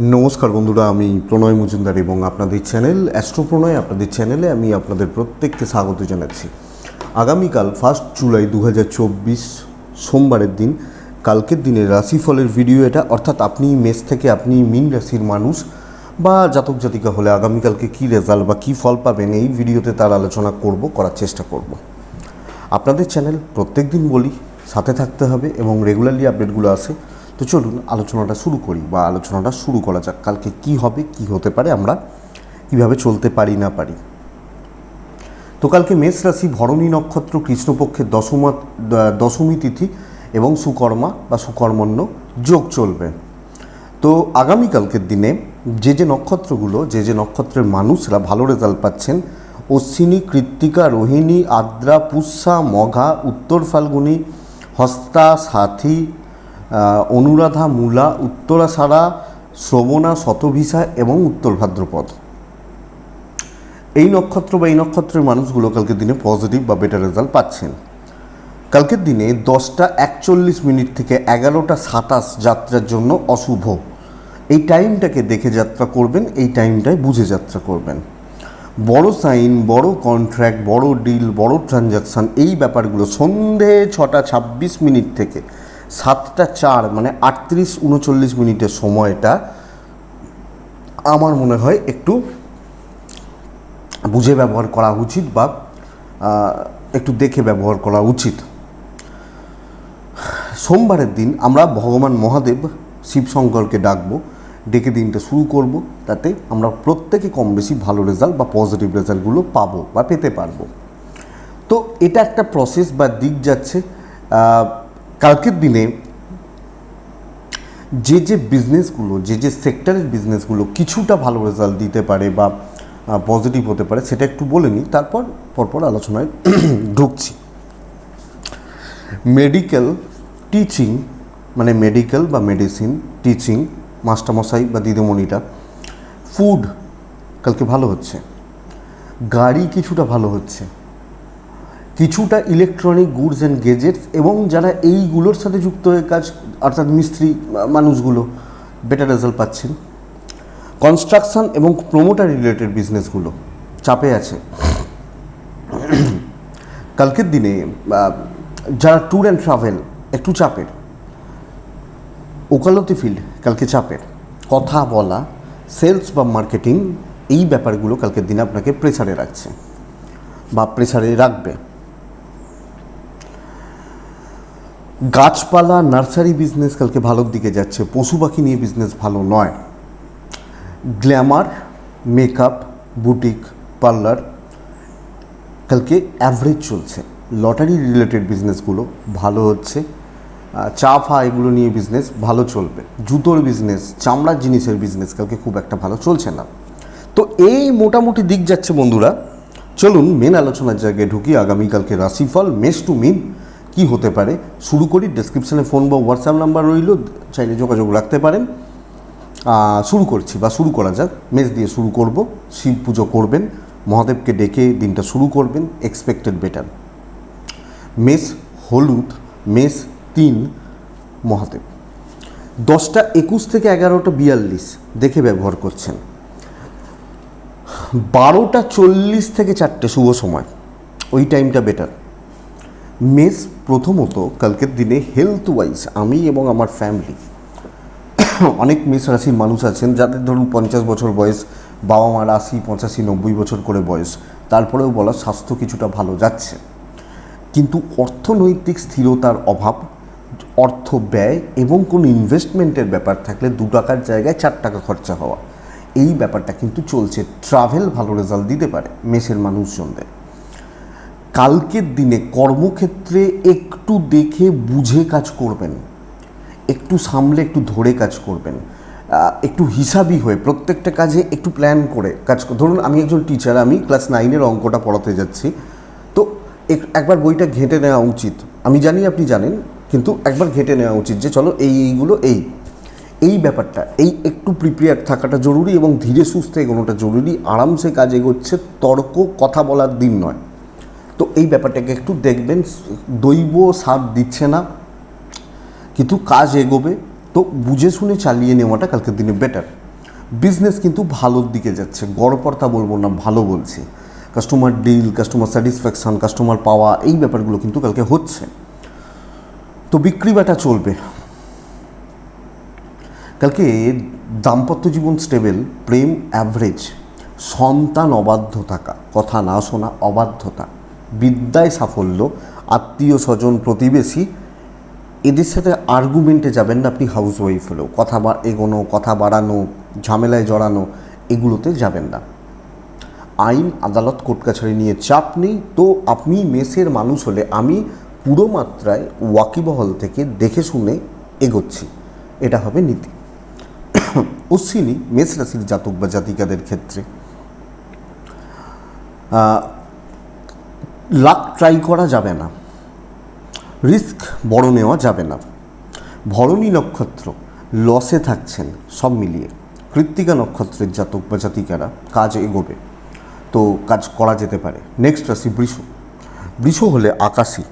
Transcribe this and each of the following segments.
নমস্কার বন্ধুরা, আমি প্রণয় মজুমদার এবং আপনাদের চ্যানেল অ্যাস্ট্রো প্রণয়, আপনাদের চ্যানেলে আমি আপনাদের প্রত্যেককে স্বাগত জানাচ্ছি। আগামীকাল 1 জুলাই 2024 সোমবারের দিন, কালকের দিনের রাশিফলের ভিডিও এটা। অর্থাৎ আপনি মেষ থেকে আপনি মীন রাশির মানুষ বা জাতক জাতিকা হলে আগামীকালকে কী রেজাল্ট বা কী ফল পাবেন এই ভিডিওতে তার আলোচনা করার চেষ্টা করব। আপনাদের চ্যানেল প্রত্যেক দিন বলি সাথে থাকতে হবে এবং রেগুলারলি আপডেটগুলো আসে। তো চলুন আলোচনাটা শুরু করা যাক। কালকে কি হবে, কি হতে পারে, আমরা কিভাবে চলতে পারি না পারি। তো কালকে মেষ রাশি, ভরণী নক্ষত্র, কৃষ্ণপক্ষের দশমী তিথি এবং সুকর্মা বা সুকর্মণ্য যোগ চলবে। তো আগামীকালকের দিনে যে নক্ষত্রগুলো, যে নক্ষত্রের মানুষরা ভালো রেজাল্ট পাচ্ছেন: অশ্বিনী, কৃত্তিকা, রোহিণী, আদ্রা, পুষ্যা, মঘা, উত্তর ফাল্গুনী, হস্তা, সাথী, অনুরাধা, মূলা, উত্তরাষাঢ়া, শ্রবণা, শতভিষা এবং উত্তর ভাদ্রপদ। এই নক্ষত্র বা এই নক্ষত্রের মানুষগুলো কালকের দিনে পজিটিভ বা বেটার রেজাল্ট পাচ্ছেন। কালকের দিনে 10:41 থেকে 11:27 যাত্রার জন্য অশুভ। এই টাইমটাকে দেখে যাত্রা করবেন, এই টাইমটায় বুঝে যাত্রা করবেন। বড় সাইন, বড় কন্ট্রাক্ট, বড় ডিল, বড় ট্রানজাকশান, এই ব্যাপারগুলো সন্ধে 6:26 থেকে 7:04 মানে 38-39 সময়টা আমার মনে হয় একটু বুঝে ব্যবহার করা উচিত বা একটু দেখে ব্যবহার করা উচিত। সোমবারের দিন আমরা ভগবান মহাদেব শিবশঙ্করকে ডেকে দিনটা শুরু করব। তাতে আমরা প্রত্যেকে কম বেশি ভালো রেজাল্ট বা পজিটিভ রেজাল্টগুলো পাবো বা পেতে পারবো। তো এটা একটা প্রসেস বা দিক যাচ্ছে। কালকের দিনে যে বিজনেসগুলো, যে সেক্টরের বিজনেসগুলো কিছুটা ভালো রেজাল্ট দিতে পারে বা পজিটিভ হতে পারে সেটা একটু বলে নিই, তারপর পরপর আলোচনায় ঢুকছি। মেডিকেল টিচিং মানে মেডিকেল বা মেডিসিন টিচিং, মাস্টারমশাই বা দিদিমণিটা, ফুড কালকে ভালো হচ্ছে, গাড়ি কিছুটা ভালো হচ্ছে, কিছুটা ইলেকট্রনিক গুডস অ্যান্ড গেজেটস এবং যারা এইগুলোর সাথে যুক্ত হয়ে কাজ, অর্থাৎ মিস্ত্রি মানুষগুলো বেটার রেজাল্ট পাচ্ছেন। কনস্ট্রাকশন এবং প্রমোটার রিলেটেড বিজনেসগুলো চাপে আছে। কালকের দিনে যারা ট্যুর অ্যান্ড ট্রাভেল একটু চাপের। ওকালতি ফিল্ড কালকে চাপের। কথা বলা, সেলস বা মার্কেটিং, এই ব্যাপারগুলো কালকের দিনে আপনাকে প্রেসারে রাখছে বা প্রেসারে রাখবে। গাছপালা, নার্সারি বিজনেস কালকে ভালোর দিকে যাচ্ছে। পশু পাখি নিয়ে বিজনেস ভালো নয়। গ্ল্যামার, মেকআপ, বুটিক, পার্লার কালকে অ্যাভারেজ চলছে। লটারি রিলেটেড বিজনেসগুলো ভালো হচ্ছে। চা ফা এগুলো নিয়ে বিজনেস ভালো চলবে। জুতোর বিজনেস, চামড়ার জিনিসের বিজনেস কালকে খুব একটা ভালো চলছে না। তো এই মোটামুটি দিক যাচ্ছে বন্ধুরা। চলুন মেন আলোচনার জায়গায় ঢুকি। আগামীকালকে রাশিফল মেষ টু মিন কী হতে পারে শুরু করি। ডেসক্রিপশানে ফোন বা হোয়াটসঅ্যাপ নাম্বার রইল, চাইলে যোগাযোগ রাখতে পারেন। শুরু করা যাক। মেষ দিয়ে শুরু করব। শিব পুজো করবেন, মহাদেবকে ডেকে দিনটা শুরু করবেন, এক্সপেক্টেড বেটার। মেষ হলুদ, মেষ 3 মহাদেব। 10:21 থেকে 11:42 দেখে ব্যবহার করছেন। 12:40 থেকে 4টে শুভ সময়, ওই টাইমটা বেটার। মেষ প্রথমত কালকের দিনে হেলথ ওয়াইজ আমি এবং আমার ফ্যামিলি, অনেক মেষ রাশির মানুষ আছেন যাদের ধরুন 50 বছর বয়স, বাবা মার 80, 85, 90 বছর করে বয়স, তারপরেও বলা স্বাস্থ্য কিছুটা ভালো যাচ্ছে, কিন্তু অর্থনৈতিক স্থিরতার অভাব, অর্থ ব্যয় এবং কোনো ইনভেস্টমেন্টের ব্যাপার থাকলে 2 টাকার জায়গায় 4 টাকা খরচা হওয়া, এই ব্যাপারটা কিন্তু চলছে। ট্রাভেল ভালো রেজাল্ট দিতে পারে মেষের মানুষজনদের। কালকের দিনে কর্মক্ষেত্রে একটু দেখে বুঝে কাজ করবেন, একটু সামলে একটু ধরে কাজ করবেন, একটু হিসাবি হয়ে প্রত্যেকটা কাজে একটু প্ল্যান করে কাজ। ধরুন আমি একজন টিচার, আমি ক্লাস 9-এর অঙ্কটা পড়াতে যাচ্ছি, তো একবার বইটা ঘেঁটে নেওয়া উচিত। আমি জানি আপনি জানেন, কিন্তু একবার ঘেঁটে নেওয়া উচিত যে চলো এইগুলো এই ব্যাপারটা, একটু প্রিপেয়ার থাকাটা জরুরি এবং ধীরে সুস্থে এগোনোটা জরুরি। আরামসে কাজ এগোচ্ছে, তর্ক কথা বলার দিন নয়। তো এই ব্যাপারটাকে একটু দেখবেন। দৈব সাথ দিচ্ছে না, কিন্তু কাজ এগোবে। তো বুঝে শুনে চালিয়ে নেওয়াটা কালকের দিনে বেটার। বিজনেস কিন্তু ভালোর দিকে যাচ্ছে, গড়পড়তা বলবো না, ভালো বলছি। Customer deal, customer satisfaction, customer পাওয়া, এই ব্যাপারগুলো কিন্তু কালকে হচ্ছে। তো বিক্রি বাটা চলবে কালকে। দাম্পত্য জীবন স্টেবল, প্রেম অ্যাভারেজ, সন্তান অবাধ্য থাকা, কথা না শোনা, অবাধ্যতা, বিদ্যায় সাফল্য, আত্মীয় স্বজন প্রতিবেশী এদের সাথে আর্গুমেন্টে যাবেন না আপনি হাউস ওয়াইফ হলেও। এগোনো, কথা বাড়ানো, ঝামেলায় জড়ানো, এগুলোতে যাবেন না। আইন আদালত কোর্ট কাছারি নিয়ে চাপ নেই। তো আপনি মেষের মানুষ হলে আমি পুরো মাত্রায় ওয়াকিবহল থেকে দেখে শুনে এগোচ্ছি, এটা হবে নীতি। অশ্বিনী মেষ রাশির জাতক বা জাতিকাদের ক্ষেত্রে লাক ট্রাই করা যাবে না, রিস্ক বড় নেওয়া যাবে না। ভরণী নক্ষত্র লসে থাকছেন সব মিলিয়ে। কৃত্তিকা নক্ষত্রের জাতক বা জাতিকারা কাজ এগোবে, তো কাজ করা যেতে পারে। নেক্সট রাশি বৃষ। বৃষ হলে আকাশী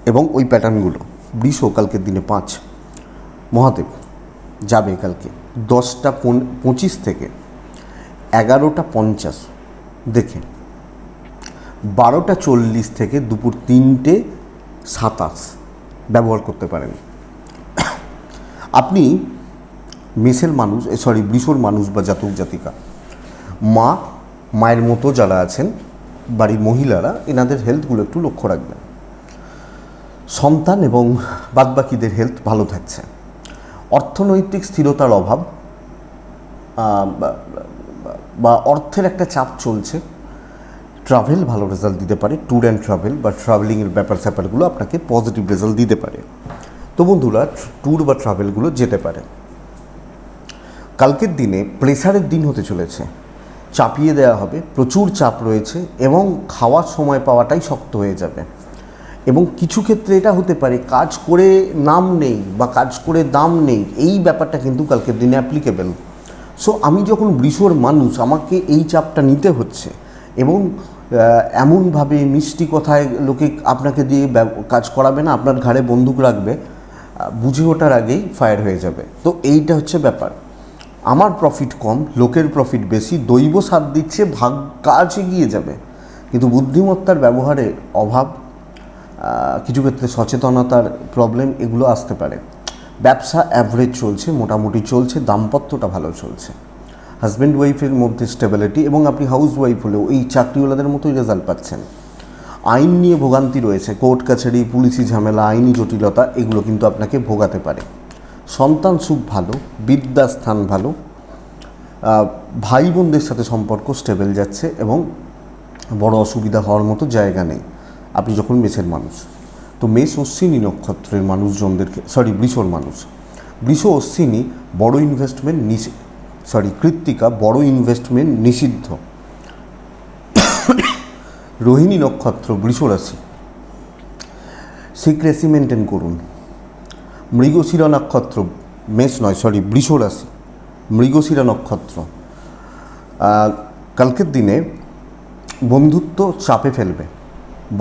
এবং ওই প্যাটার্নগুলো। বৃষ কালকের দিনে 5, মহাদেব যাবে কালকে 10:25 থেকে 11:50 দেখে, 12:40 থেকে দুপুর 3:27 ব্যবহার করতে পারেন। আপনি মেষের মানুষ, বৃষর মানুষ বা জাতক জাতিকা, মায়ের মতো যারা আছেন বাড়ির মহিলারা, এনাদের হেলথগুলো একটু লক্ষ্য রাখবেন। সন্তান এবং বাদবাকিদের হেলথ ভালো থাকছে। অর্থনৈতিক স্থিরতার অভাব বা অর্থের একটা চাপ চলছে। ট্রাভেল ভালো রেজাল্ট দিতে পারে, ট্যুর অ্যান্ড ট্রাভেল বা ট্রাভেলিংয়ের স্যাপারগুলো আপনাকে পজিটিভ রেজাল্ট দিতে পারে। তো বন্ধুরা, ট্যুর বা ট্রাভেলগুলো যেতে পারে। কালকের দিনে প্রেসারের দিন হতে চলেছে, চাপিয়ে দেওয়া হবে, প্রচুর চাপ রয়েছে এবং খাওয়ার সময় পাওয়াটাই শক্ত হয়ে যাবে। এবং কিছু ক্ষেত্রে এটা হতে পারে কাজ করে নাম নেই বা কাজ করে দাম নেই, এই ব্যাপারটা কিন্তু কালকের দিনে অ্যাপ্লিকেবল। সো আমি যখন বৃষর মানুষ, আমাকে এই চাপটা নিতে হচ্ছে এবং এমনভাবে মিষ্টি কথায় লোকে আপনাকে দিয়ে কাজ করাবে না, আপনার ঘাড়ে বন্দুক রাখবে, বুঝে ওঠার আগেই ফায়ার হয়ে যাবে। তো এইটা হচ্ছে ব্যাপার। আমার প্রফিট কম, লোকের প্রফিট বেশি, দৈব সাথ দিচ্ছে, কাজ এগিয়ে যাবে, কিন্তু বুদ্ধিমত্তার ব্যবহারে অভাব, কিছু ক্ষেত্রে সচেতনতার প্রবলেম, এগুলো আসতে পারে। ব্যবসা অ্যাভারেজ চলছে, মোটামুটি চলছে, দাম্পত্যটা ভালো চলছে। হাজব্যান্ড ওয়াইফের মধ্যে স্টেবিলিটি, এবং আপনি হাউস ওয়াইফ হলেও এই চাকরিওয়ালাদের মতোই রেজাল্ট পাচ্ছেন। আইন নিয়ে ভোগান্তি রয়েছে, কোর্ট কাছারি, পুলিশি ঝামেলা, আইনি জটিলতা, এগুলো কিন্তু আপনাকে ভোগাতে পারে। সন্তান সুখ ভালো, বিদ্যাস্থান ভালো, ভাই বোনদের সাথে সম্পর্ক স্টেবল যাচ্ছে এবং বড় অসুবিধা হওয়ার মতো জায়গা নেই আপনি যখন মেষের মানুষ। তো মেষ অশ্বিনী নক্ষত্রের মানুষজনদেরকে, বৃষর মানুষ, বৃষ অশ্বিনী বড় ইনভেস্টমেন্ট কৃত্তিকা বড় ইনভেস্টমেন্ট নিষিদ্ধ। রোহিণী নক্ষত্র বৃষ রাশি, সিক্রেসি মেনটেন করুন। মৃগশিরা নক্ষত্র বৃষ রাশি, মৃগশিরা নক্ষত্র কালকের দিনে বন্ধুত্ব চাপে ফেলবে,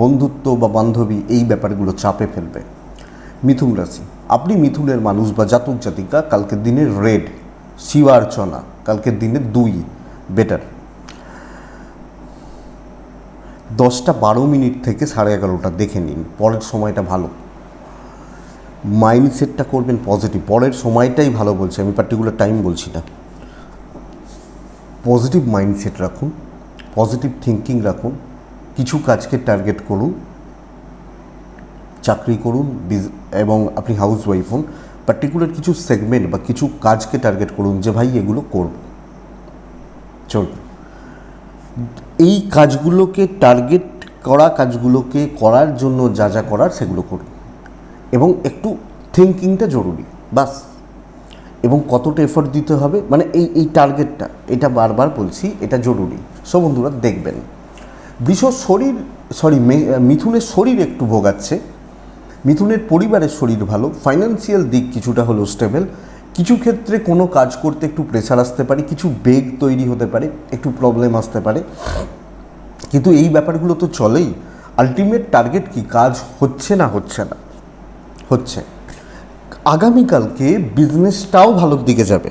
বন্ধুত্ব বা বান্ধবী, এই ব্যাপারগুলো চাপে ফেলবে। মিথুন রাশি, আপনি মিথুনের মানুষ বা জাতক জাতিকা, কালকের দিনে রেড, শিবার্চনা, কালকের দিনে 2 বেটার। 10:12 থেকে 11:30 দেখে নিন, পরের সময়টা ভালো। মাইন্ডসেটটা করবেন পজিটিভ, পরের সময়টাই ভালো বলছে, আমি পার্টিকুলার টাইম বলছি না। পজিটিভ মাইন্ডসেট রাখুন, পজিটিভ থিঙ্কিং রাখুন, কিছু কাজকে টার্গেট করুন, চাকরি করুন এবং আপনি হাউস ওয়াইফ হন, পার্টিকুলার কিছু সেগমেন্ট বা কিছু কাজকে টার্গেট করুন যে ভাই এগুলো করব, চলবে। এই কাজগুলোকে টার্গেট করা, কাজগুলোকে করার জন্য যা যা করার সেগুলো করুন এবং একটু থিঙ্কিংটা জরুরি, বাস। এবং কতটা এফোর্ট দিতে হবে, মানে এই টার্গেটটা, এটা বারবার বলছি, এটা জরুরি। সব বন্ধুরা দেখবেন, মিথুনের শরীর একটু ভোগাচ্ছে, মিথুনের পরিবারের শরীর ভালো, ফাইন্যান্সিয়াল দিক কিছুটা হলেও স্টেবল। কিছু ক্ষেত্রে কোনো কাজ করতে একটু প্রেশার আসতে পারে, কিছু বেগ তৈরি হতে পারে, একটু প্রবলেম আসতে পারে, কিন্তু এই ব্যাপারগুলো তো চলেই। আলটিমেট টার্গেট কি, কাজ হচ্ছে না হচ্ছে। আগামীকালকে বিজনেসটাও ভালোর দিকে যাবে,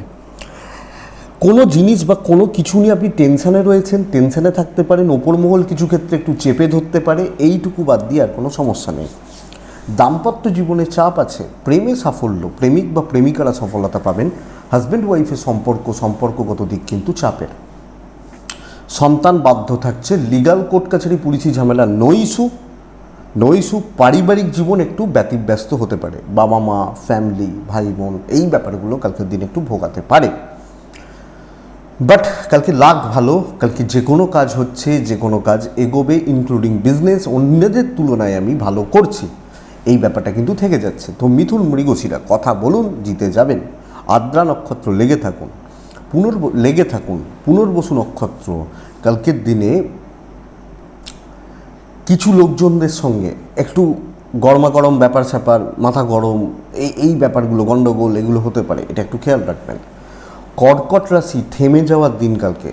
কোনো জিনিস বা কোনো কিছু নিয়ে আপনি টেনশানে রয়েছেন, টেনশানে থাকতে পারেন, ওপরমহল কিছু ক্ষেত্রে একটু চেপে ধরতে পারে, এইটুকু বাদ দিয়ে আর কোনো সমস্যা নেই। দাম্পত্য জীবনে চাপ আছে, প্রেমে সাফল্য, প্রেমিক বা প্রেমিকারা সফলতা পাবেন, হাজব্যান্ড ওয়াইফের সম্পর্কগত দিক কিন্তু চাপের। সন্তান বাধ্য থাকছে, লিগাল কোর্ট কাছারি পুলিশি ঝামেলা নো ইস্যু। পারিবারিক জীবন একটু ব্যতিব্যস্ত হতে পারে, বাবা মা, ফ্যামিলি, ভাই বোন, এই ব্যাপারগুলো কালকের দিন একটু ভোগাতে পারে। বাট কালকে লাক ভালো, কালকে যে কোনো কাজ হচ্ছে, যে কোনো কাজ এগোবে, ইনক্লুডিং বিজনেস, অন্যদের তুলনায় আমি ভালো করছি, এই ব্যাপারটা কিন্তু থেকে যাচ্ছে। তো মিথুন মৃগশিরা কথা বলুন, জিতে যাবেন। আদ্রা নক্ষত্র লেগে থাকুন। পুনর্বসু নক্ষত্র কালকের দিনে কিছু লোকজনদের সঙ্গে একটু গরমাগরম ব্যাপার স্যাপার, মাথা গরম, এই ব্যাপারগুলো গণ্ডগোল এগুলো হতে পারে, এটা একটু খেয়াল রাখবেন। কর্কট রাশি থেমে যাওয়ার দিন কালকে,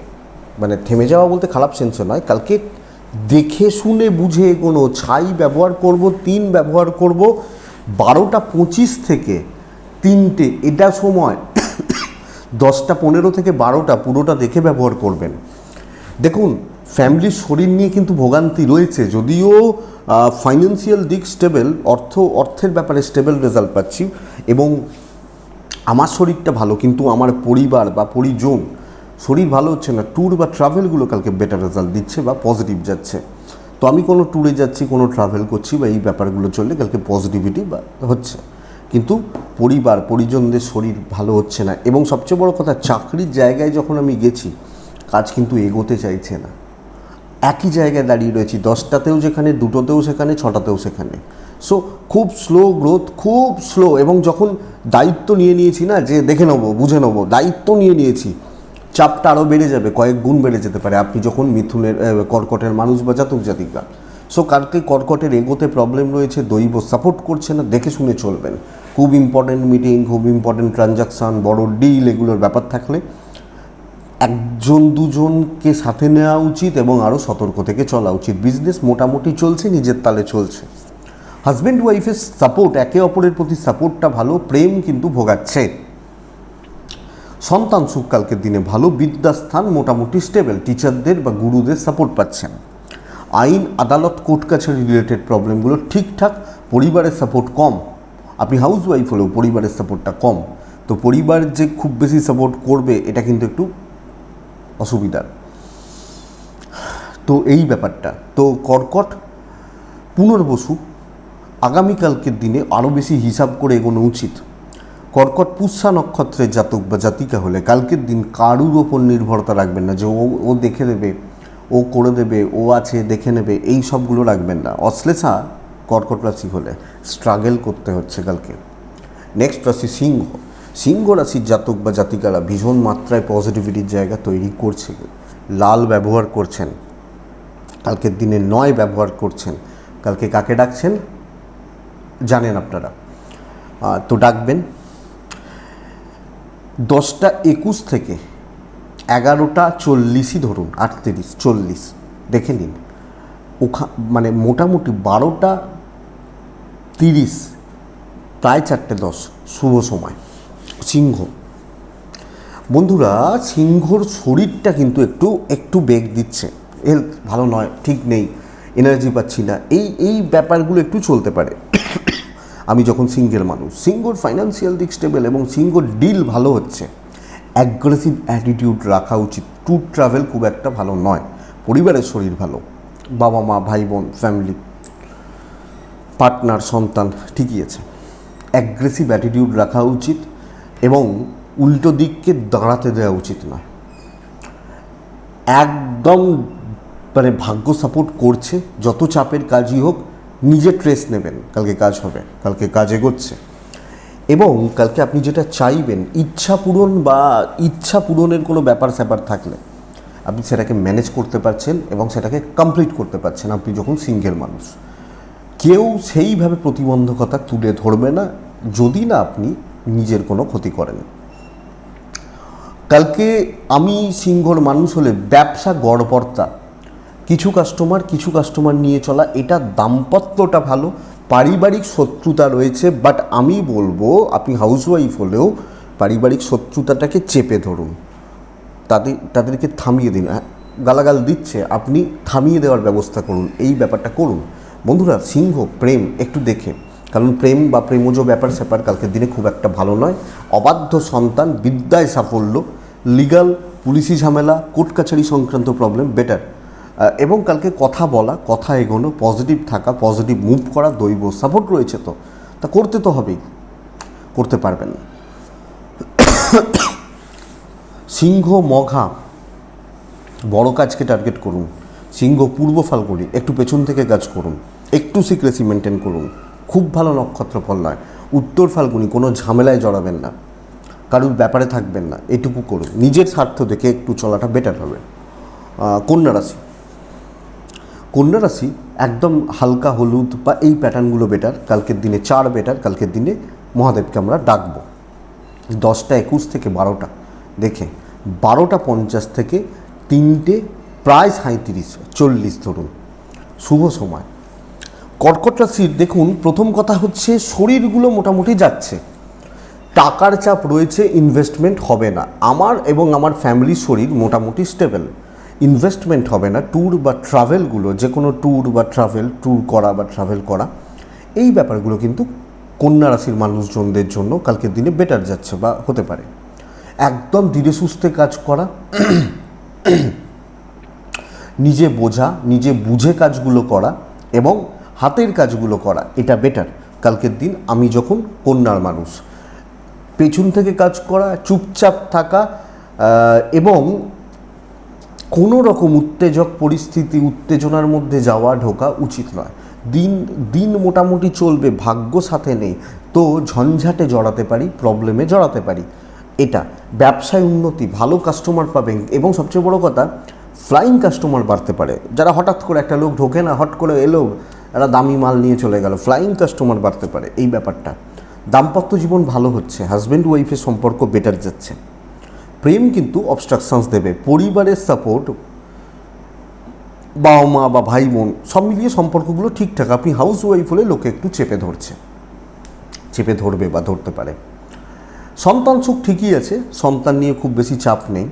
মানে থেমে যাওয়া বলতে খারাপ সেন্সে নয়, কালকে দেখে শুনে বুঝে কোনো ছাই ব্যবহার করব, 3 ব্যবহার করব, 12:25 থেকে 3টে এটা সময়, 10:15 থেকে 12টা পুরোটা দেখে ব্যবহার করবেন। দেখুন, ফ্যামিলির শরীর নিয়ে কিন্তু ভোগান্তি রয়েছে, যদিও ফাইন্যান্সিয়াল দিক স্টেবল, অর্থের ব্যাপারে স্টেবল রেজাল্ট পাচ্ছি, এবং আমার শরীরটা ভালো, কিন্তু আমার পরিবার বা পরিজন শরীর ভালো হচ্ছে না। ট্যুর বা ট্রাভেলগুলো কালকে বেটার রেজাল্ট দিচ্ছে বা পজিটিভ যাচ্ছে। তো আমি কোনো ট্যুরে যাচ্ছি, কোনো ট্রাভেল করছি বা এই ব্যাপারগুলো চললে কালকে পজিটিভিটি বা হচ্ছে, কিন্তু পরিবার পরিজনদের শরীর ভালো হচ্ছে না। এবং সবচেয়ে বড় কথা, চাকরির জায়গায় যখন আমি গেছি, কাজ কিন্তু এগোতে চাইছে না, একই জায়গায় দাঁড়িয়ে রয়েছি, 10টাতেও যেখানে, 2টোতেও সেখানে, 6টাতেও সেখানে। সো খুব স্লো গ্রোথ, খুব স্লো। এবং যখন দায়িত্ব নিয়ে নিয়েছি না, যে দেখে নেবো, বুঝে নেবো, দায়িত্ব নিয়ে নিয়েছি, চাপটা আরও বেড়ে যাবে, কয়েক গুণ বেড়ে যেতে পারে আপনি যখন কর্কটের মানুষ বা জাতক জাতিকা। সো কালকে কর্কটের এগোতে প্রবলেম রয়েছে, দৈব সাপোর্ট করছে না, দেখে শুনে চলবেন। খুব ইম্পর্টেন্ট মিটিং, খুব ইম্পর্টেন্ট ট্রানজাকশান, বড় ডিল, এগুলোর ব্যাপার থাকলে 1-2জনকে সাথে নেওয়া উচিত এবং আরও সতর্ক থেকে চলা উচিত। বিজনেস মোটামুটি চলছে, নিজের তালে চলছে। হাজব্যান্ড ওয়াইফের সাপোর্ট, একে অপরের প্রতি সাপোর্টটা ভালো, প্রেম কিন্তু ভোগাচ্ছে। সন্তান সুখ কালকের দিনে ভালো, বিদ্যাস্থান মোটামুটি স্টেবল, টিচারদের বা গুরুদের সাপোর্ট পাচ্ছেন। আইন আদালত কোর্ট কাছারি রিলেটেড প্রবলেমগুলো ঠিকঠাক, পরিবারের সাপোর্ট কম। আপনি হাউস ওয়াইফ হলেও পরিবারের সাপোর্টটা কম, তো পরিবার যে খুব বেশি সাপোর্ট করবে এটা কিন্তু একটু অসুবিধার। তো এই ব্যাপারটা, তো কর্কট পুনর্বসু আগামীকালকের দিনে আরও বেশি হিসাব করে এগোনো উচিত। কর্কট পুষ্যা নক্ষত্রের জাতক বা জাতিকা হলে কালকের দিন কারুর ওপর নির্ভরতা রাখবেন না, যে ও দেখে দেবে, ও করে দেবে, ও আছে দেখে নেবে, এই সবগুলো রাখবেন না। অশ্লেষা কর্কট রাশি হলে স্ট্রাগল করতে হচ্ছে কালকে। নেক্সট রাশি সিংহ রাশির জাতক বা জাতিকারা ভীষণ মাত্রায় পজিটিভিটির জায়গা তৈরি করছে, লাল ব্যবহার করছেন কালকের দিনে, 9 ব্যবহার করছেন। কালকে কাকে ডাকছেন জানেন আপনারা, তো ডাকবেন। 10:21 থেকে 11:40 ধরুন, 38-40 দেখে নিন, মানে মোটামুটি 12:30 প্রায় 4:10 শুভ সময়। সিংহ বন্ধুরা, সিংহর শরীরটা কিন্তু একটু বেগ দিচ্ছে, হেলথ ভালো নয়, ঠিক নেই, এনার্জি পাচ্ছি না, এই ব্যাপারগুলো একটু চলতে পারে। আমি যখন সিংহের মানুষ, সিংহর ফাইন্যান্সিয়াল দিক স্টেবল এবং সিংহর ডিল ভালো হচ্ছে। অ্যাগ্রেসিভ অ্যাটিটিউড রাখা উচিত। ট্যুর ট্রাভেল খুব একটা ভালো নয়। পরিবারের শরীর ভালো, বাবা মা, ভাই বোন, ফ্যামিলি, পার্টনার, সন্তান ঠিকই আছে। অ্যাগ্রেসিভ অ্যাটিটিউড রাখা উচিত এবং উল্টো দিককে দাঁড়াতে দেওয়া উচিত নয়। একদম মানে ভাগ্য সাপোর্ট করছে, যত চাপের কাজই হোক নিজে ট্রেস নেবেন, কালকে কাজ হবে, কালকে কাজ এগোচ্ছে। এবং কালকে আপনি যেটা চাইবেন, ইচ্ছা পূরণের কোনো ব্যাপার স্যাপার থাকলে আপনি সেটাকে ম্যানেজ করতে পারছেন এবং সেটাকে কমপ্লিট করতে পারছেন আপনি যখন সিংহের মানুষ। কেউ সেইভাবে প্রতিবন্ধকতা তুলে ধরবে না যদি না আপনি নিজের কোনো ক্ষতি করেন। কালকে আমি সিংহর মানুষ হলে ব্যবসা গড়পড়তা, কিছু কাস্টমার নিয়ে চলা, এটা দাম্পত্যটা ভালো। পারিবারিক শত্রুতা রয়েছে, বাট আমি বলবো আপনি হাউসওয়াইফ হলেও পারিবারিক শত্রুতাটাকে চেপে ধরুন, তাদেরকে থামিয়ে দিন। গালাগাল দিচ্ছে, আপনি থামিয়ে দেওয়ার ব্যবস্থা করুন, এই ব্যাপারটা করুন। বন্ধুরা, সিংহ প্রেম একটু দেখে, কারণ প্রেম বা প্রেমজ ব্যাপার স্যাপার কালকের দিনে খুব একটা ভালো নয়। অবাধ্য সন্তান, বিদ্যায় সাফল্য, লিগাল পুলিশি ঝামেলা, কোর্ট কাছারি সংক্রান্ত প্রবলেম বেটার। এবং কালকে কথা বলা, কথা এগোনো, পজিটিভ থাকা, পজিটিভ মুভ করা, দৈব সাপোর্ট রয়েছে, তো তা করতে তো হবেই, করতে পারবেন। সিংহ মঘা, বড় কাজকে টার্গেট করুন। সিংহ পূর্ব ফাল্গুনি, একটু পেছন থেকে কাজ করুন, একটু সিক্রেসি মেনটেন করুন, খুব ভালো নক্ষত্রফল নয়। উত্তর ফাল্গুনি, কোনো ঝামেলায় জড়াবেন না, কারুর ব্যাপারে থাকবেন না, এটুকু করুন। নিজের স্বার্থ দেখে একটু চলাটা বেটার হবে। কন্যা রাশি, কন্যা রাশি একদম হালকা হলুদ বা এই প্যাটার্নগুলো বেটার। কালকের দিনে 4 বেটার। কালকের দিনে মহাদেবকে আমরা ডাকবো 10:21 থেকে 12টা দেখে, 12:50 থেকে 3টে প্রায় 37-40 ধরুন শুভ সময়। কর্কট রাশির দেখুন, প্রথম কথা হচ্ছে শরীরগুলো মোটামুটি যাচ্ছে, টাকার চাপ রয়েছে, ইনভেস্টমেন্ট হবে না। আমার এবং আমার ফ্যামিলির শরীর মোটামুটি স্টেবল, ইনভেস্টমেন্ট হবে না। ট্যুর বা ট্রাভেলগুলো, যে কোনো ট্যুর বা ট্যুর করা বা ট্রাভেল করা, এই ব্যাপারগুলো কিন্তু কন্যা রাশির মানুষজনদের জন্য কালকের দিনে বেটার যাচ্ছে বা হতে পারে। একদম ধীরে সুস্থে কাজ করা, নিজে বোঝা, নিজে বুঝে কাজগুলো করা এবং হাতের কাজগুলো করা, এটা বেটার কালকের দিন। আমি যখন কন্যার মানুষ, পেছন থেকে কাজ করা, চুপচাপ থাকা এবং কোনো রকম উত্তেজক পরিস্থিতি, উত্তেজনার মধ্যে যাওয়া ঢোকা উচিত নয়। দিন মোটামুটি চলবে, ভাগ্য সাথে নেই তো ঝঞ্ঝাটে জড়াতে পারি, প্রবলেমে জড়াতে পারি। এটা ব্যবসায় উন্নতি, ভালো কাস্টমার পাবেন এবং সবচেয়ে বড় কথা ফ্লাইং কাস্টমার বাড়তে পারে। যারা হঠাৎ করে, একটা লোক ঢোকে না, হট করে এলো, একটা দামি মাল নিয়ে চলে গেল, ফ্লাইং কাস্টমার বাড়তে পারে এই ব্যাপারটা। দাম্পত্য জীবন ভালো হচ্ছে, হাজব্যান্ড ওয়াইফের সম্পর্ক বেটার যাচ্ছে। প্রেম কিন্তু অবস্ট্রাকশনস দেবে, পরিবারের সাপোর্ট, বাবা মা বা ভাই বোন সব মিলিয়ে সম্পর্কগুলো ঠিকঠাক। আপনি হাউস ওয়াইফ হলে লোকে একটু চেপে ধরবে বা ধরতে পারে। সন্তান সুখ ঠিকই আছে, সন্তান নিয়ে খুব বেশি চাপ নেই।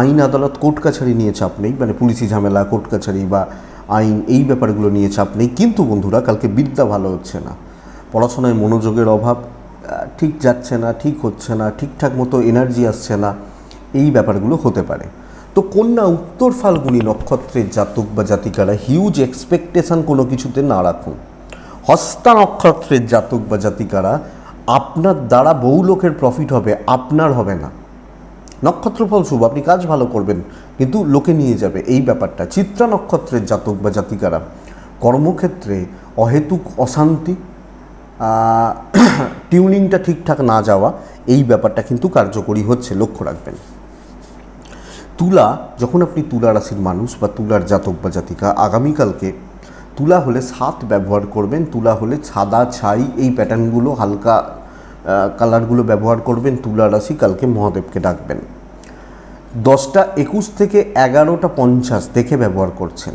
আইন আদালত কোর্ট কাছারি নিয়ে চাপ নেই, মানে পুলিশি ঝামেলা, কোর্ট কাছারি বা আইন, এই ব্যাপারগুলো নিয়ে চাপ নেই। কিন্তু বন্ধুরা, কালকে বিদ্যা ভালো হচ্ছে না, পড়াশোনায় মনোযোগের অভাব, ঠিক যাচ্ছে না, ঠিক হচ্ছে না, ঠিকঠাক মতো এনার্জি আসছে না, এই ব্যাপারগুলো হতে পারে। তো কন্যা উত্তর ফাল্গুনি নক্ষত্রের জাতক বা জাতিকারা হিউজ এক্সপেকটেশন কোনো কিছুতে না রাখুন। হস্তা নক্ষত্রের জাতক বা জাতিকারা, আপনার দ্বারা বহু লোকের প্রফিট হবে, আপনার হবে না। নক্ষত্রফল শুভ, আপনি কাজ ভালো করবেন কিন্তু লোকে নিয়ে যাবে, এই ব্যাপারটা। চিত্রা নক্ষত্রের জাতক বা জাতিকারা, কর্মক্ষেত্রে অহেতুক অশান্তি, টিউনিংটা ঠিকঠাক না যাওয়া, এই ব্যাপারটা কিন্তু কার্যকরী হচ্ছে, লক্ষ্য রাখবেন। তুলা, যখন আপনি তুলা রাশির মানুষ বা তুলার জাতক বা জাতিকা, আগামীকালকে তুলা হলে 7 ব্যবহার করবেন, তুলা হলে সাদা, ছাই, এই প্যাটার্নগুলো, হালকা কালারগুলো ব্যবহার করবেন। তুলা রাশি কালকে মহাদেবকে ডাকবেন 10:21 থেকে 11:50 দেখে ব্যবহার করছেন।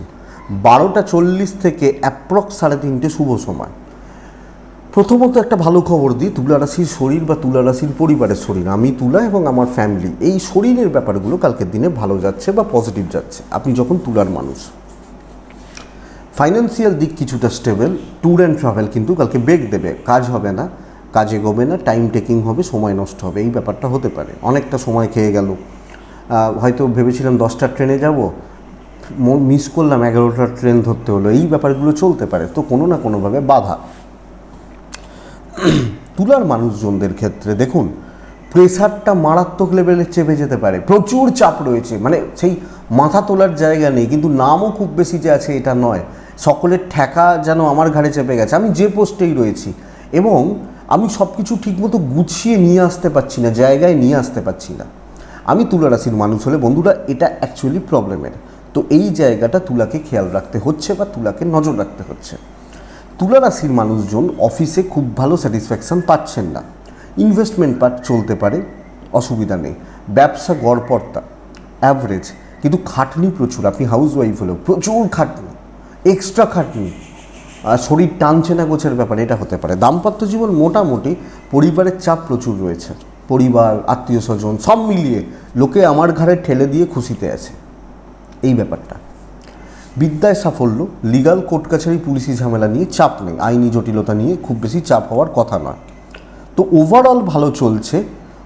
12:40 থেকে অ্যাপ্রক্স 3:30 শুভ সময়। প্রথমত একটা ভালো খবর দিই, তুলা রাশির শরীর বা তুলা রাশির পরিবারের শরীর, আমি তুলা এবং আমার ফ্যামিলি, এই শরীরের ব্যাপারগুলো কালকের দিনে ভালো যাচ্ছে বা পজিটিভ যাচ্ছে। আপনি যখন তুলার মানুষ, ফাইন্যান্সিয়াল দিক কিছুটা স্টেবল। ট্যুর অ্যান্ড ট্রাভেল কিন্তু কালকে ব্রেক দেবে, কাজ হবে না, কাজে এগোবে না, টাইম টেকিং হবে, সময় নষ্ট হবে, এই ব্যাপারটা হতে পারে। অনেকটা সময় খেয়ে গেল, হয়তো ভেবেছিলাম 10টার ট্রেনে যাব, মিস করলাম, 11টার ট্রেন ধরতে হলো, এই ব্যাপারগুলো চলতে পারে। তো কোনো না কোনোভাবে বাধা। তুলার মানুষজনদের ক্ষেত্রে দেখুন, প্রেশারটা মারাত্মক লেভেলে চেপে যেতে পারে, প্রচুর চাপ রয়েছে, মানে সেই মাথা তোলার জায়গা নেই, কিন্তু নামও খুব বেশি যে আছে এটা নয়। সকলের ঠেকা যেন আমার ঘাড়ে চেপে গেছে, আমি যে পোস্টেই রয়েছি এবং আমি সব কিছু ঠিকমতো গুছিয়ে নিয়ে আসতে পারছি না, জায়গায় নিয়ে আসতে পারছি না। আমি তুলা রাশির মানুষ হলে বন্ধুরা, এটা অ্যাকচুয়ালি প্রবলেমের। তো এই জায়গাটা তুলাকে খেয়াল রাখতে হচ্ছে বা তুলাকে নজর রাখতে হচ্ছে। তুলা রাশির মানুষজন অফিসে খুব ভালো স্যাটিসফ্যাকশান পাচ্ছেন না, ইনভেস্টমেন্ট পার্ট চলতে পারে, অসুবিধা নেই। ব্যবসা গড়পড়তা, অ্যাভারেজ, কিন্তু খাটনি প্রচুর। আপনি হাউস ওয়াইফ হলেও প্রচুর খাটনি, এক্সট্রা খাটনি, শরীর টানছে না গোছের ব্যাপারে, এটা হতে পারে। দাম্পত্য জীবন মোটামুটি, পরিবারের চাপ প্রচুর রয়েছে, পরিবার, আত্মীয় স্বজন সব মিলিয়ে লোকে আমার ঘাড়ে ঠেলে দিয়ে খুশিতে আছে, এই ব্যাপারটা। বিদ্যায় সাফল্য, লিগাল কোর্ট কাছারি পুলিশি ঝামেলা নিয়ে চাপ নেই, আইনি জটিলতা নিয়ে খুব বেশি চাপ হওয়ার কথা নয়। তো ওভারঅল ভালো চলছে,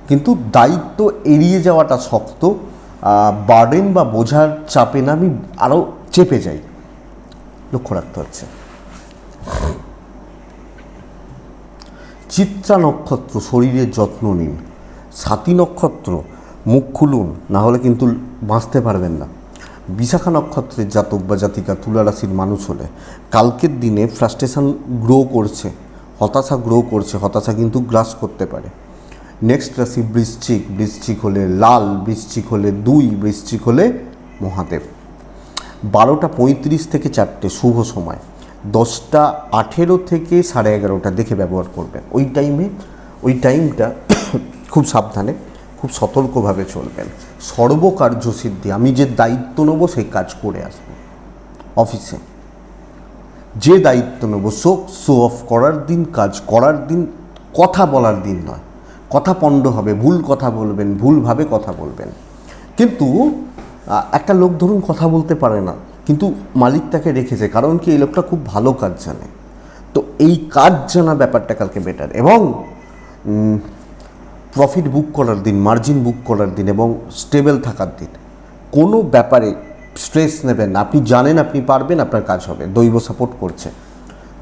কিন্তু দায়িত্ব এড়িয়ে যাওয়াটা শক্ত। বার্ডেন বা বোঝার চাপে না আমি আরও চেপে যাই, লক্ষ্য রাখতে হচ্ছে। চিত্রা নক্ষত্র, শরীরের যত্ন নিন। সাতী নক্ষত্র, মুখ খুলুন, না হলে কিন্তু বাঁচতে পারবেন না। বিশাখা নক্ষত্রের জাতক বা জাতিকা, তুলা রাশির মানুষ হলে কালকের দিনে ফ্রাস্ট্রেশন গ্রো করছে, হতাশা গ্রো করছে, হতাশা কিন্তু গ্রাস করতে পারে। নেক্সট রাশি বৃশ্চিক, বৃশ্চিক হলে লাল, বৃশ্চিক হলে 2, বৃশ্চিক হলে মহাদেব। 12:35 থেকে 4টে শুভ সময়, 10:18 থেকে 11:30 দেখে ব্যবহার করবেন। ওই টাইমটা খুব সাবধানে, খুব সতর্কভাবে চলবেন। সর্বকার্যসিদ্ধি, আমি যে দায়িত্ব নেব সেই কাজ করে আসব। অফিসে যে দায়িত্ব নেব, শো অফ করার দিন, কাজ করার দিন, কথা বলার দিন নয়। কথা পণ্ড হবে, ভুল কথা বলবেন, ভুলভাবে কথা বলবেন। কিন্তু একটা লোক ধরুন কথা বলতে পারে না, কিন্তু মালিক তাকে রেখেছে, কারণ কি এই লোকটা খুব ভালো কাজ জানে। তো এই কাজ জানা ব্যাপারটা কালকে বেটার, এবং প্রফিট বুক করার দিন, মার্জিন বুক করার দিন, এবং স্টেবল থাকার দিন। কোনো ব্যাপারে স্ট্রেস নেবেন না, আপনি জানেন আপনি পারবেন, আপনার কাজ হবে, দৈব সাপোর্ট করছে।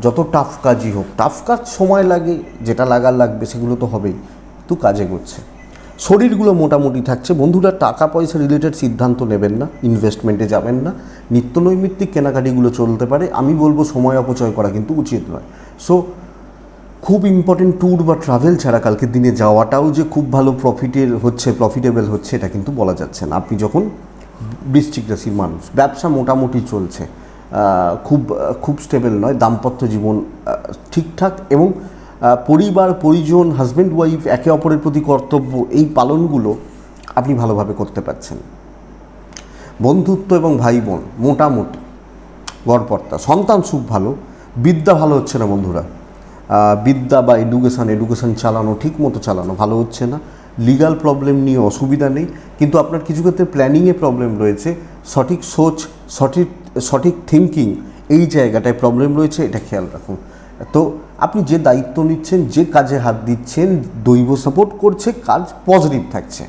যত টাফ কাজই হোক, টাফ কাজ সময় লাগে, যেটা লাগার লাগবে সেগুলো তো হবেই, তো কাজে করছে। শরীরগুলো মোটামুটি থাকছে। বন্ধুরা, টাকা পয়সা রিলেটেড সিদ্ধান্ত নেবেন না, ইনভেস্টমেন্টে যাবেন না, নিত্য নৈমিত্তিক কেনাকাটিগুলো চলতে পারে। আমি বলবো সময় অপচয় করা কিন্তু উচিত নয়। সো খুব ইম্পর্টেন্ট ট্যুর বা ট্রাভেল ছাড়া কালকের দিনে যাওয়াটাও যে খুব ভালো প্রফিটেবল হচ্ছে এটা কিন্তু বলা যাচ্ছে না। আপনি যখন বৃশ্চিক রাশির মানুষ, ব্যবসা মোটামুটি চলছে, খুব স্টেবল নয়, দাম্পত্য জীবন ঠিকঠাক, এবং পরিবার পরিজন, হাজব্যান্ড ওয়াইফ, একে অপরের প্রতি কর্তব্য, এই পালনগুলো আপনি ভালোভাবে করতে পারছেন। বন্ধুত্ব এবং ভাই বোন মোটামুটি গড়পড়তা, সন্তান সুখ ভালো। বিদ্যা ভালো হচ্ছে না বন্ধুরা, বিদ্যা বা এডুকেশন চালানো, ঠিক মতো চালানো ভালো হচ্ছে না। লিগাল প্রবলেম নিয়ে অসুবিধা নেই, কিন্তু আপনার কিছু ক্ষেত্রে প্ল্যানিংয়ে প্রবলেম রয়েছে, সঠিক সোচ, সঠিক থিঙ্কিং, এই জায়গাটায় প্রবলেম রয়েছে, এটা খেয়াল রাখুন। তো আপনি যে দায়িত্ব নিচ্ছেন, যে কাজে হাত দিচ্ছেন, দৈব সাপোর্ট করছে, কাজ পজিটিভ থাকছে।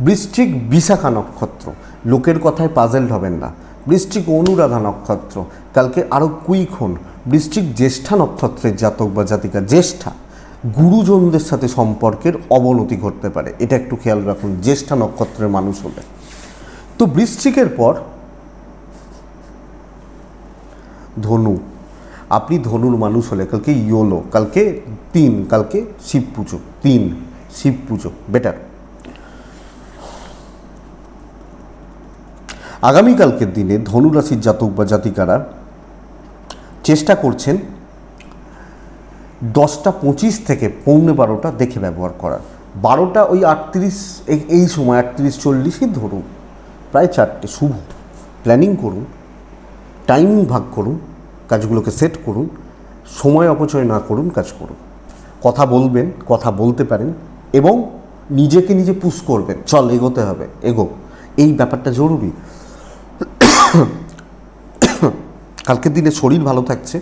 বৃশ্চিক বিশাখা নক্ষত্র, লোকের কথায় পাজেলড হবেন না। বৃশ্চিক অনুরাধা নক্ষত্র, কালকে আরও কুইক হন। বৃশ্চিক জ্যেষ্ঠা নক্ষত্রের জাতক বা জাতিকা, জ্যেষ্ঠা গুরুজনদের সাথে সম্পর্কের অবনতি ঘটতে পারে, এটা একটু খেয়াল রাখুন জ্যেষ্ঠা নক্ষত্রের মানুষ হলে। তো বৃশ্চিকের পর ধনু, আপনি ধনুর মানুষ হলে কালকে ইয়োলো, কালকে 3, কালকে শিব পুজো, 3 শিব পুজো বেটার। আগামীকালকের দিনে ধনুরাশির জাতক বা জাতিকারা চেষ্টা করছেন 10:25 থেকে 11:45 দেখে ব্যবহার করার। 12টা ওই 38, এই সময় 38-40 ধরুন, প্রায় 4টে শুভ। প্ল্যানিং করুন, টাইমিং ভাগ করুন, কাজগুলোকে সেট করুন, সময় অপচয় না করুন, কাজ করুন। কথা বলবেন, কথা বলতে পারেন, এবং নিজেকে নিজে পুশ করবেন, চল এগোতে হবে, এগো, এই ব্যাপারটা জরুরি। কালকের দিনে শরীর ভালো থাকছে,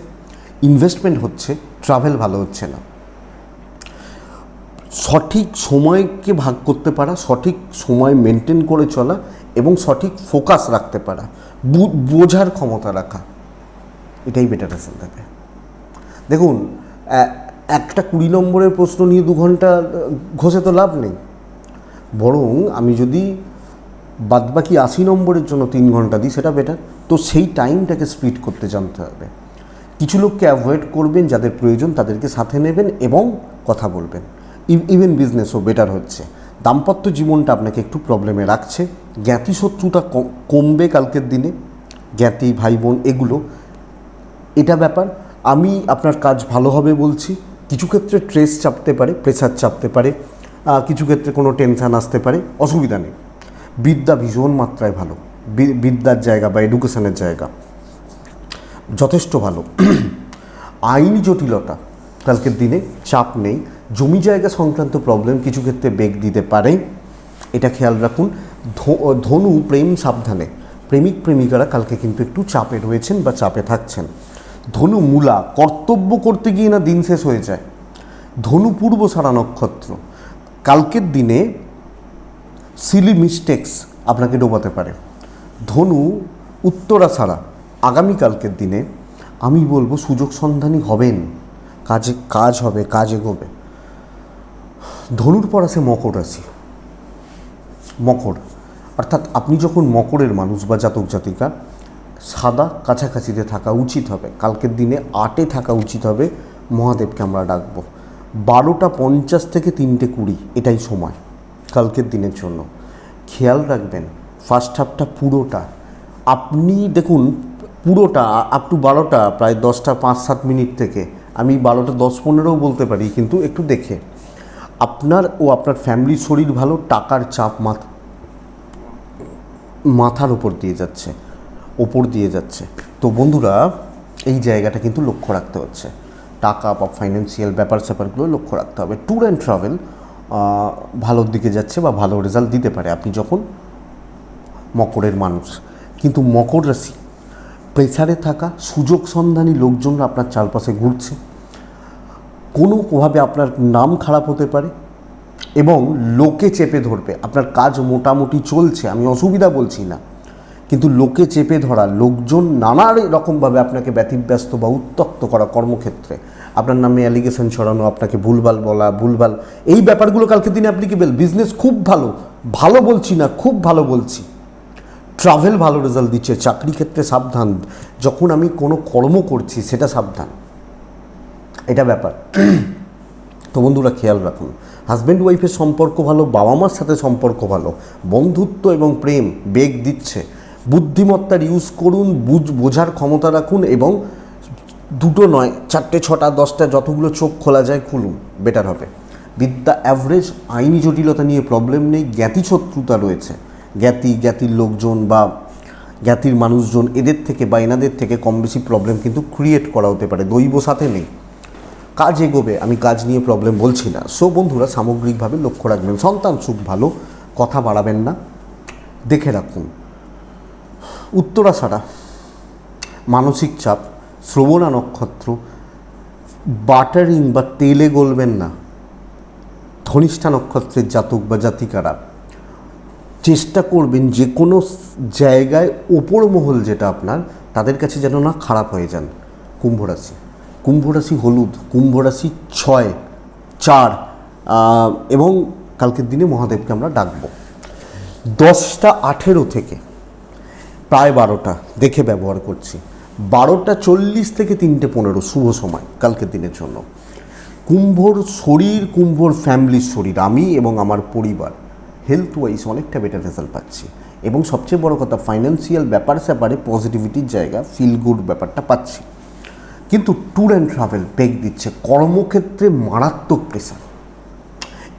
ইনভেস্টমেন্ট হচ্ছে, ট্রাভেল ভালো হচ্ছে না। সঠিক সময়কে ভাগ করতে পারা, সঠিক সময় মেনটেন করে চলা, এবং সঠিক ফোকাস রাখতে পারা, বোঝার ক্ষমতা রাখা, এটাই বেটার রেজাল্ট দেবে। দেখুন, একটা 20 নম্বরের প্রশ্ন নিয়ে 2 ঘন্টা ঘষে তো লাভ নেই, বরং আমি যদি বাদবাকি 80 নম্বরের জন্য 3 ঘন্টা দিই, সেটা বেটার। তো সেই টাইমটাকে স্প্লিট করতে জানতে হবে। কিছু লোককে অ্যাভয়েড করবেন, যাদের প্রয়োজন তাদেরকে সাথে নেবেন এবং কথা বলবেন। ইভেন বিজনেসও বেটার হচ্ছে। দাম্পত্য জীবনটা আপনাকে একটু প্রবলেমে রাখছে। জ্ঞাতি শত্রুতা কমবে কালকের দিনে, জ্ঞাতি ভাই বোন এগুলো, এটা ব্যাপার। আমি আপনার কাজ ভালো হবে বলছি। কিছু ক্ষেত্রে স্ট্রেস চাপতে পারে, প্রেশার চাপতে পারে, কিছু ক্ষেত্রে কোনো টেনশান আসতে পারে, অসুবিধা নেই। বিদ্যা ভীষণ মাত্রায় ভালো, বিদ্যার জায়গা বা এডুকেশনের জায়গা যথেষ্ট ভালো। আইনি জটিলতা কালকের দিনে চাপ নেই। জমি জায়গা সংক্রান্ত প্রবলেম কিছু ক্ষেত্রে বেগ দিতে পারে, এটা খেয়াল রাখুন। ধনু প্রেম সাবধানে, প্রেমিক প্রেমিকারা কালকে কিন্তু একটু চাপে রয়েছেন বা চাপে থাকছেন। ধনু মূলা, কর্তব্য করতে গিয়ে না দিন শেষ হয়ে যায়। ধনু পূর্বসারা নক্ষত্র, কালকের দিনে সিলি মিস্টেক্স আপনাকে ডোবাতে পারে। ধনু উত্তরাছাড়া, আগামীকালকের দিনে আমি বলবো সুযোগ সন্ধানী হবেন, কাজ হবে, কাজ এগোবে। ধনুর পর আছে মকর রাশি। মকর অর্থাৎ আপনি যখন মকরের মানুষ বা জাতক জাতিকা, সাদা কাছাকাছিতে থাকা উচিত হবে। কালকের দিনে 8-এ থাকা উচিত হবে। মহাদেবকে আমরা ডাকবো। 12:50 থেকে 3:20 এটাই সময় কালকের দিনের জন্য। খেয়াল রাখবেন ফার্স্ট হাফটা পুরোটা আপনি দেখুন, পুরোটা আপ টু 12টা, প্রায় 10টা 5-7 মিনিট থেকে, আমি 12টা 10-15ও বলতে পারি, কিন্তু একটু দেখে আপনার ও আপনার ফ্যামিলির শরীর ভালো, টাকার চাপ মাথার ওপর দিয়ে যাচ্ছে। তো বন্ধুরা এই জায়গাটা কিন্তু লক্ষ্য রাখতে হচ্ছে, টাকা বা ফাইন্যান্সিয়াল ব্যাপার স্যাপারগুলো লক্ষ্য রাখতে হবে। ট্যুর অ্যান্ড ট্রাভেল ভালোর দিকে যাচ্ছে বা ভালো রেজাল্ট দিতে পারে আপনি যখন মকরের মানুষ। কিন্তু মকর রাশি, প্রেসারে থাকা সুযোগ সন্ধানী লোকজনরা আপনার চারপাশে ঘুরছে, কোনোভাবে আপনার নাম খারাপ হতে পারে এবং লোকে চেপে ধরবে। আপনার কাজ মোটামুটি চলছে, আমি অসুবিধা বলছি না, কিন্তু লোকে চেপে ধরা, লোকজন নানা রকমভাবে আপনাকে ব্যতিব্যস্ত বা উত্তক্ত করা কর্মক্ষেত্রে, আপনার নামে অ্যালিগেশন ছড়ানো, আপনাকে ভুলভাল বলা, এই ব্যাপারগুলো কালকের দিনে অ্যাপ্লিকেবল। বিজনেস খুব ভালো বলছি না, খুব ভালো বলছি। ট্রাভেল ভালো রেজাল্ট দিচ্ছে। চাকরি ক্ষেত্রে সাবধান, যখন আমি কোনো কর্ম করছি সেটা সাবধান, এটা ব্যাপার। তো বন্ধুরা খেয়াল রাখুন, হাজব্যান্ড ওয়াইফের সম্পর্ক ভালো, বাবা মার সাথে সম্পর্ক ভালো, বন্ধুত্ব এবং প্রেম বেগ দিচ্ছে। বুদ্ধিমত্তার ইউজ করুন, বোঝার ক্ষমতা রাখুন এবং 2টো নয় 4টে 6টা 10টা যতগুলো চোখ খোলা যায় খুলুন, বেটার হবে। বিদ্যা অ্যাভারেজ, আইনি জটিলতা নিয়ে প্রবলেম নেই। জ্ঞাতি শত্রুতা রয়েছে, জ্ঞাতির লোকজন বা জ্ঞাতির মানুষজন, এদের থেকে বা এনাদের থেকে কম বেশি প্রবলেম কিন্তু ক্রিয়েট করা হতে পারে। দৈব সাথে নেই, কাজ এগোবে, আমি কাজ নিয়ে প্রবলেম বলছি না। সো বন্ধুরা সামগ্রিকভাবে লক্ষ্য রাখবেন, সন্তান সুখ ভালো, কথা বাড়াবেন না, দেখে রাখুন। উত্তরাষাঢ়া, মানসিক চাপ, শ্রবণা নক্ষত্র, বাটারিং বা তেলে গলবেন না। ধনিষ্ঠা নক্ষত্রের জাতক বা জাতিকারা চেষ্টা করবেন যে কোনো জায়গায় ওপর মহল যেটা আপনার, তাদের কাছে যেন না খারাপ হয়ে যান। কুম্ভ রাশি হলুদ, কুম্ভ রাশি 6-4 এবং কালকের দিনে মহাদেবকে আমরা ডাকবো। 10:18 থেকে প্রায় 12টা দেখে ব্যবহার করছি। 12:40 থেকে 3:15 শুভ সময় কালকের দিনের জন্য। কুম্ভর শরীর, কুম্ভর ফ্যামিলির শরীর, আমি এবং আমার পরিবার হেলথ ওয়াইজ অনেকটা বেটার রেজাল্ট পাচ্ছি এবং সবচেয়ে বড় কথা ফাইন্যান্সিয়াল ব্যাপার স্যাপারে পজিটিভিটির জায়গা, ফিল গুড ব্যাপারটা পাচ্ছি। কিন্তু ট্যুর অ্যান্ড ট্রাভেল বেগ দিচ্ছে, কর্মক্ষেত্রে মারাত্মক প্রেসার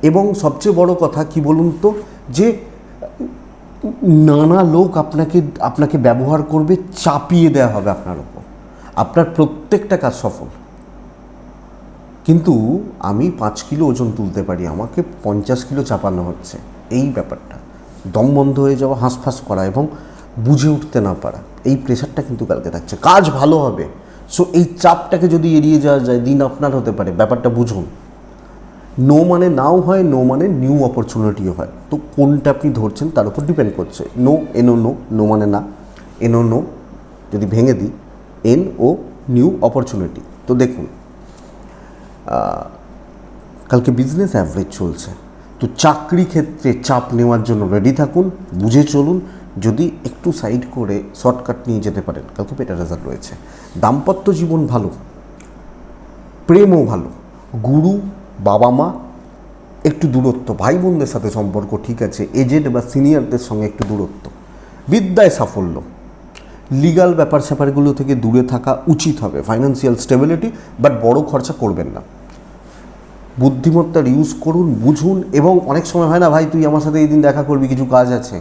এবং সবচেয়ে বড় কথা কি বলুন তো, যে নানা লোক আপনাকে ব্যবহার করবে, চাপিয়ে দেওয়া হবে আপনার ওপর, আপনার প্রত্যেকটা কাজ সফল। কিন্তু আমি 5 কিলো ওজন তুলতে পারি, আমাকে 50 কিলো চাপানো হচ্ছে, এই ব্যাপারটা দম বন্ধ হয়ে যাওয়া, হাঁসফাঁস করা এবং বুঝে উঠতে না পারা, এই প্রেশারটা কিন্তু কালকে থাকছে। কাজ ভালো হবে, সো এই চাপটাকে যদি এড়িয়ে যাওয়া যায়, দিন আপনার হতে পারে, ব্যাপারটা বুঝুন। নো মানে নাও হয়, নো মানে নিউ অপরচুনিটিও হয়, তো কোনটা আপনি ধরছেন তার উপর ডিপেন্ড করছে। নো মানে না, নো যদি ভেঙে দিই, NO নিউ অপরচুনিটি। তো দেখুন কালকে বিজনেস অ্যাভারেজ চলছে, তো চাকরি ক্ষেত্রে চাপ নেওয়ার জন্য রেডি থাকুন, বুঝে চলুন। যদি একটু সাইড করে শর্টকাট নিয়ে যেতে পারেন, কালকে বেটার রেজাল্ট রয়েছে। দাম্পত্য জীবন ভালো, প্রেমও ভালো, গুরু, বাবা মা, একটু দূরত্ব, ভাই বোনদের সাথে সম্পর্ক ঠিক আছে, এজেড বা সিনিয়রদের সঙ্গে একটু দূরত্ব। বিদ্যায় সাফল্য, লিগাল ব্যাপার স্যাপারগুলো থেকে দূরে থাকা উচিত হবে। ফাইন্যান্সিয়াল স্টেবিলিটি, বাট বড় খরচা করবেন না। বুদ্ধিমত্তার ইউজ করুন, বুঝুন। এবং অনেক সময় হয় না, ভাই তুই আমার সাথে এই দিন দেখা করবি, কিছু কাজ আছে,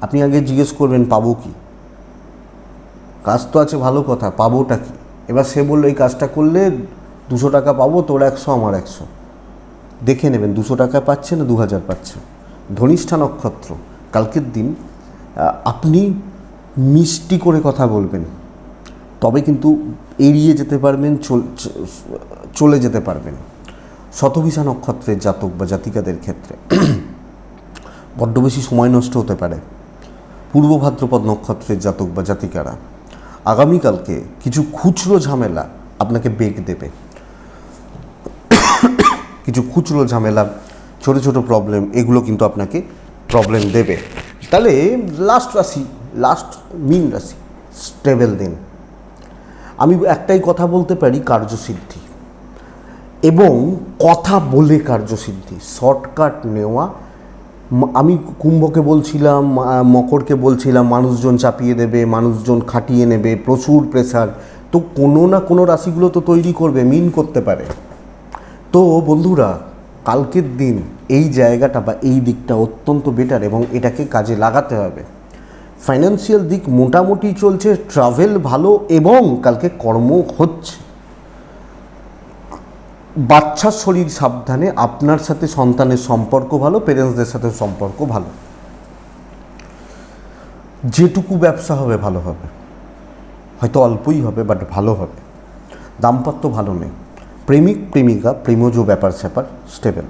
আপনি আগে জিজ্ঞেস করবেন পাবো কি, কাজ তো আছে ভালো কথা, পাবোটা কি। এবার সে বললো এই কাজটা করলে 200 টাকা পাবো, তোর 100 আমার 100, দেখে নেবেন 200 টাকায় পাচ্ছে না 2000 পাচ্ছে। ধনিষ্ঠা নক্ষত্র, কালকের দিন আপনি মিষ্টি করে কথা বলবেন, তবে কিন্তু এড়িয়ে যেতে পারবেন, চলে যেতে পারবেন। শতভিষা নক্ষত্রের জাতক বা জাতিকাদের ক্ষেত্রে বড্ড বেশি সময় নষ্ট হতে পারে। পূর্ব ভাদ্রপদ নক্ষত্রের জাতক বা জাতিকারা আগামীকালকে কিছু খুচরো ঝামেলা আপনাকে বেগ দেবে, কিছু খুচরো ঝামেলা, ছোটো ছোটো প্রবলেম, এগুলো কিন্তু আপনাকে প্রবলেম দেবে। তাহলে লাস্ট মীন রাশি স্টেবল দিন। আমি একটাই কথা বলতে পারি, কার্যসিদ্ধি, এবং কথা বলে কার্যসিদ্ধি, শর্টকাট নেওয়া। আমি কুম্ভকে বলছিলাম, মকরকে বলছিলাম মানুষজন চাপিয়ে দেবে, মানুষজন খাটিয়ে নেবে, প্রচুর প্রেসার, তো কোনো না কোনো রাশিগুলো তো তৈরি করবে, মিন করতে পারে। তো বন্ধুরা, কালকের দিন এই জায়গাটা বা এই দিকটা অত্যন্ত বেটার এবং এটাকে কাজে লাগাতে হবে। ফাইন্যান্সিয়াল দিক মোটামুটি চলছে, ট্রাভেল ভালো এবং কালকে কর্ম হচ্ছে। বাচ্চার শরীর সাবধানে, আপনার সাথে সন্তানের সম্পর্ক ভালো, পেরেন্টসদের সাথে সম্পর্ক ভালো। যেটুকু ব্যবসা হবে ভালো হবে, হয়তো অল্পই হবে বাট ভালো হবে। দাম্পত্য ভালো নেই, প্রেমিক প্রেমিকা প্রেমজ ব্যাপার স্যাপার স্টেবল।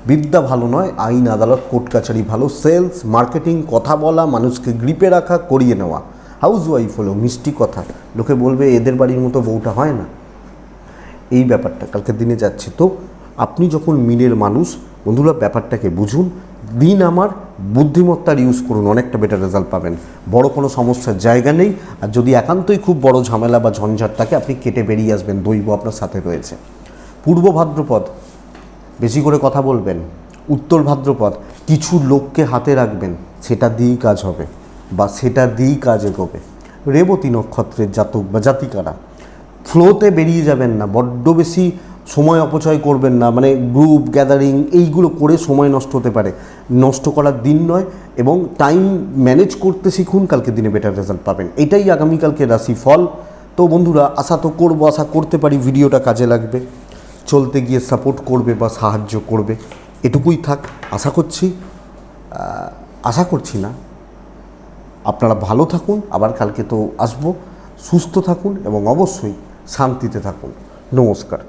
বিদ্যা ভালো নয়, আইন আদালত কোর্ট কাছারি ভালো। সেলস মার্কেটিং, কথা বলা, মানুষকে গ্রিপে রাখা, করিয়ে নেওয়া। হাউস ওয়াইফ হলো মিষ্টি কথা, লোকে বলবে এদের বাড়ির মতো বউটা হয় না, এই ব্যাপারটা কালকের দিনে যাচ্ছে। তো আপনি যখন মিনের মানুষ, বন্ধুরা ব্যাপারটাকে বুঝুন, দিন আমার বুদ্ধিমত্তার ইউজ করুন, অনেকটা বেটার রেজাল্ট পাবেন। বড় কোনো সমস্যার জায়গা নেই। আর যদি একান্তই খুব বড় ঝামেলা বা ঝঞ্ঝাট থাকে, আপনি কেটে বেরিয়ে আসবেন, দৈব আপনার সাথে রয়েছে। পূর্ব ভাদ্রপদ বেশি করে কথা বলবেন। উত্তর ভাদ্রপদ কিছু লোককে হাতে রাখবেন, সেটা দিয়েই কাজ হবে বা সেটা দিয়েই কাজ এগোবে। রেবতী নক্ষত্রের জাতক বা জাতিকারা ফ্লোতে বেরিয়ে যাবেন না, বড্ড বেশি সময় অপচয় করবেন না, মানে গ্রুপ গ্যাদারিং এইগুলো করে সময় নষ্ট হতে পারে, নষ্ট করার দিন নয়। এবং টাইম ম্যানেজ করতে শিখুন, কালকে দিনে বেটার রেজাল্ট পাবেন। এটাই আগামীকালকে রাশি ফল। তো বন্ধুরা, আশা তো করবো, আশা করতে পারি ভিডিওটা কাজে লাগবে, চলতে গিয়ে সাপোর্ট করবে বা সাহায্য করবে, এটুকুই থাক। আশা করছি না, আপনারা ভালো থাকুন। আবার কালকে তো আসবো, সুস্থ থাকুন এবং অবশ্যই শান্তিতে থাকুন। নমস্কার।